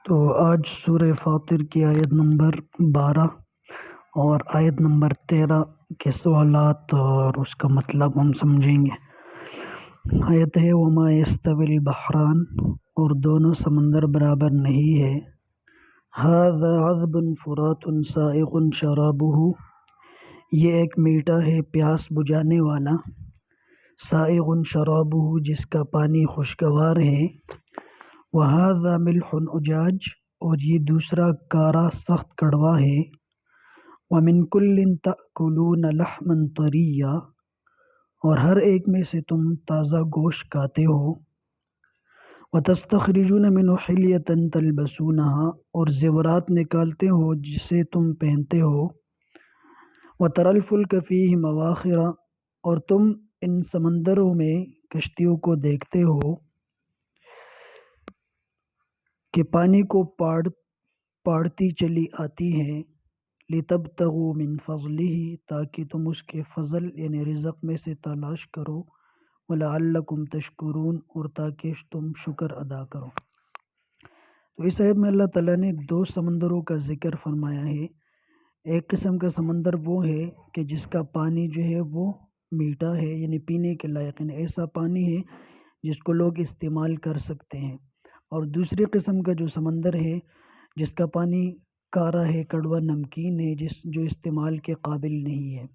تو آج سورہ فاطر کی آیت نمبر 12 اور آیت نمبر 13 کے سوالات اور اس کا مطلب ہم سمجھیں گے۔ آیت ہے وما یستوی البحران، اور دونوں سمندر برابر نہیں ہے۔ ھذا عذب فرات سائغ شرابہ، یہ ایک میٹھا ہے پیاس بجھانے والا، سائغ شرابہ جس کا پانی خوشگوار ہے، وھذا ملح اجاج، اور یہ دوسرا کارا سخت کڑوا ہے، ومن کل تأکلون لحما طریا، اور ہر ایک میں سے تم تازہ گوشت کھاتے ہو، وتستخرجون منہ حلیۃ تلبسونہا، اور زیورات نکالتے ہو جسے تم پہنتے ہو، وتری الفلک فیہ مواخر، اور تم ان سمندروں میں کشتیوں کو دیکھتے ہو کہ پانی کو پاڑتی چلی آتی ہیں، لتبتغوا من فضلہ، تاکہ تم اس کے فضل یعنی رزق میں سے تلاش کرو، ولعلکم تشکرون، اور تاکہ تم شکر ادا کرو۔ تو اس آیت میں اللہ تعالیٰ نے دو سمندروں کا ذکر فرمایا ہے۔ ایک قسم کا سمندر وہ ہے کہ جس کا پانی جو ہے وہ میٹھا ہے، یعنی پینے کے لائق، یعنی ایسا پانی ہے جس کو لوگ استعمال کر سکتے ہیں، اور دوسری قسم کا جو سمندر ہے جس کا پانی کارا ہے، کڑوا نمکین ہے، جو استعمال کے قابل نہیں ہے۔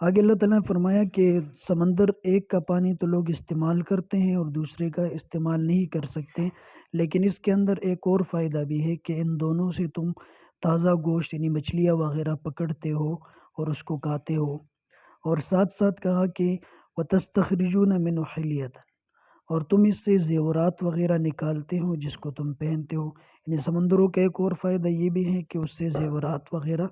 آگے اللہ تعالیٰ نے فرمایا کہ سمندر ایک کا پانی تو لوگ استعمال کرتے ہیں اور دوسرے کا استعمال نہیں کر سکتے، لیکن اس کے اندر ایک اور فائدہ بھی ہے کہ ان دونوں سے تم تازہ گوشت یعنی مچھلیاں وغیرہ پکڑتے ہو اور اس کو کھاتے ہو، اور ساتھ ساتھ کہا کہ وَتَسْتَخْرِجُونَ مِنْهُ حِلْيَةً، اور تم اس سے زیورات وغیرہ نکالتے ہو جس کو تم پہنتے ہو۔ یعنی سمندروں کا ایک اور فائدہ یہ بھی ہے کہ اس سے زیورات وغیرہ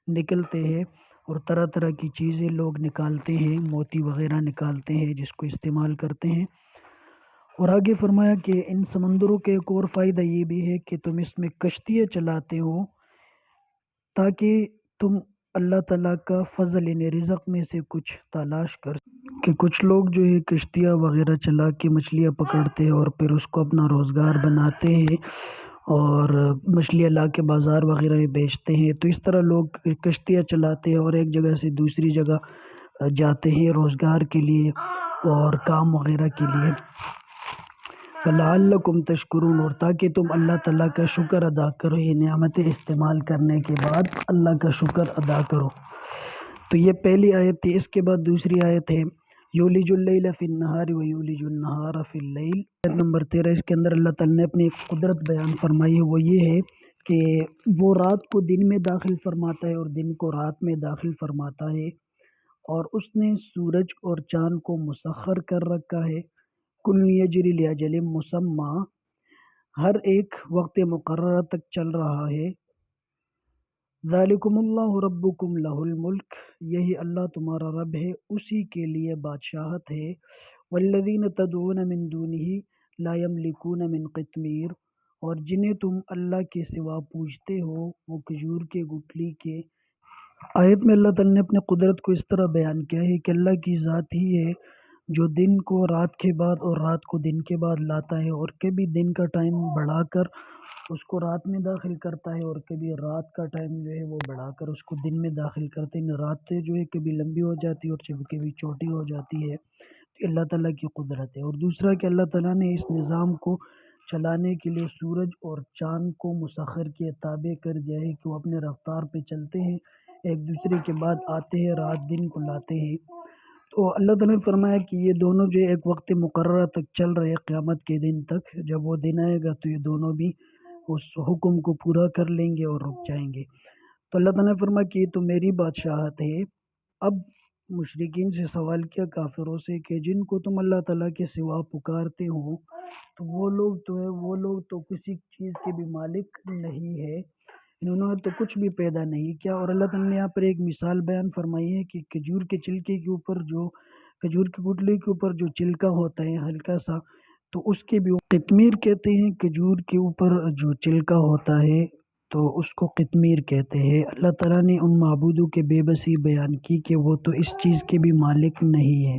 نکلتے ہیں، اور طرح طرح کی چیزیں لوگ نکالتے ہیں، موتی وغیرہ نکالتے ہیں جس کو استعمال کرتے ہیں۔ اور آگے فرمایا کہ ان سمندروں کا ایک اور فائدہ یہ بھی ہے کہ تم اس میں کشتیاں چلاتے ہو تاکہ تم اللہ تعالیٰ کا فضل یعنی رزق میں سے کچھ تلاش کر کہ کچھ لوگ جو ہے کشتیاں وغیرہ چلا کے مچھلیاں پکڑتے ہیں اور پھر اس کو اپنا روزگار بناتے ہیں اور مچھلیاں لا کے بازار وغیرہ میں بیچتے ہیں۔ تو اس طرح لوگ کشتیاں چلاتے ہیں اور ایک جگہ سے دوسری جگہ جاتے ہیں روزگار کے لیے اور کام وغیرہ کے لیے۔ لعلکم تشکرون، اور تاکہ تم اللہ تعالیٰ کا شکر ادا کرو، یہ نعمتیں استعمال کرنے کے بعد اللہ کا شکر ادا کرو۔ تو یہ پہلی آیت تھی۔ اس کے بعد دوسری آیت ہے یولج اللیل فی النہار ویولج النہار فی اللیل، آیت نمبر 13۔ اس کے اندر اللہ تعالیٰ نے اپنی ایک قدرت بیان فرمائی ہے، وہ یہ ہے کہ وہ رات کو دن میں داخل فرماتا ہے اور دن کو رات میں داخل فرماتا ہے، اور اس نے سورج اور چاند کو مسخر کر رکھا ہے، کل یجری لاجل مسمى، ہر ایک وقت مقررہ تک چل رہا ہے، ذالکم اللہ ربکم لہ الملک، یہی اللہ تمہارا رب ہے، اسی کے لیے بادشاہت ہے، والذین تدعون من دونہ لا یملکون من قطمیر، اور جنہیں تم اللہ کے سوا پوجتے ہو وہ کھجور کے گٹلی کے۔ آیت میں اللہ تعالیٰ نے اپنے قدرت کو اس طرح بیان کیا ہے کہ اللہ کی ذات ہی ہے جو دن کو رات کے بعد اور رات کو دن کے بعد لاتا ہے، اور کبھی دن کا ٹائم بڑھا کر اس کو رات میں داخل کرتا ہے، اور کبھی رات کا ٹائم جو ہے وہ بڑھا کر اس کو دن میں داخل کرتے ہیں۔ راتیں جو ہے کبھی لمبی ہو جاتی ہے اور کبھی چھوٹی ہو جاتی ہے، تو اللہ تعالیٰ کی قدرت ہے۔ اور دوسرا کہ اللہ تعالیٰ نے اس نظام کو چلانے کے لیے سورج اور چاند کو مسخر کیے، تابع کر دیا ہے کہ وہ اپنے رفتار پہ چلتے ہیں، ایک دوسرے کے بعد آتے ہیں، رات دن کو لاتے ہیں۔ تو اللہ تعالیٰ نے فرمایا کہ یہ دونوں جو ایک وقت مقررہ تک چل رہے قیامت کے دن تک، جب وہ دن آئے گا تو یہ دونوں بھی اس حکم کو پورا کر لیں گے اور رک جائیں گے۔ تو اللہ تعالیٰ نے فرمایا کہ یہ تو میری بادشاہت ہے۔ اب مشرکین سے سوال کیا، کافروں سے، کہ جن کو تم اللہ تعالیٰ کے سوا پکارتے ہو تو وہ لوگ تو کسی چیز کے بھی مالک نہیں ہے، انہوں نے تو کچھ بھی پیدا نہیں کیا۔ اور اللہ تعالیٰ نے یہاں پر ایک مثال بیان فرمائی ہے کہ کھجور کے چھلکے کے اوپر کھجور کی گٹلی کے اوپر جو چھلکا ہوتا ہے ہلکا سا، تو اس کے بھی قطمیر کہتے ہیں۔ کھجور کے اوپر جو چھلکا ہوتا ہے تو اس کو قطمیر کہتے ہیں۔ اللہ تعالیٰ نے ان معبودوں کے بے بسی بیان کی کہ وہ تو اس چیز کے بھی مالک نہیں ہے۔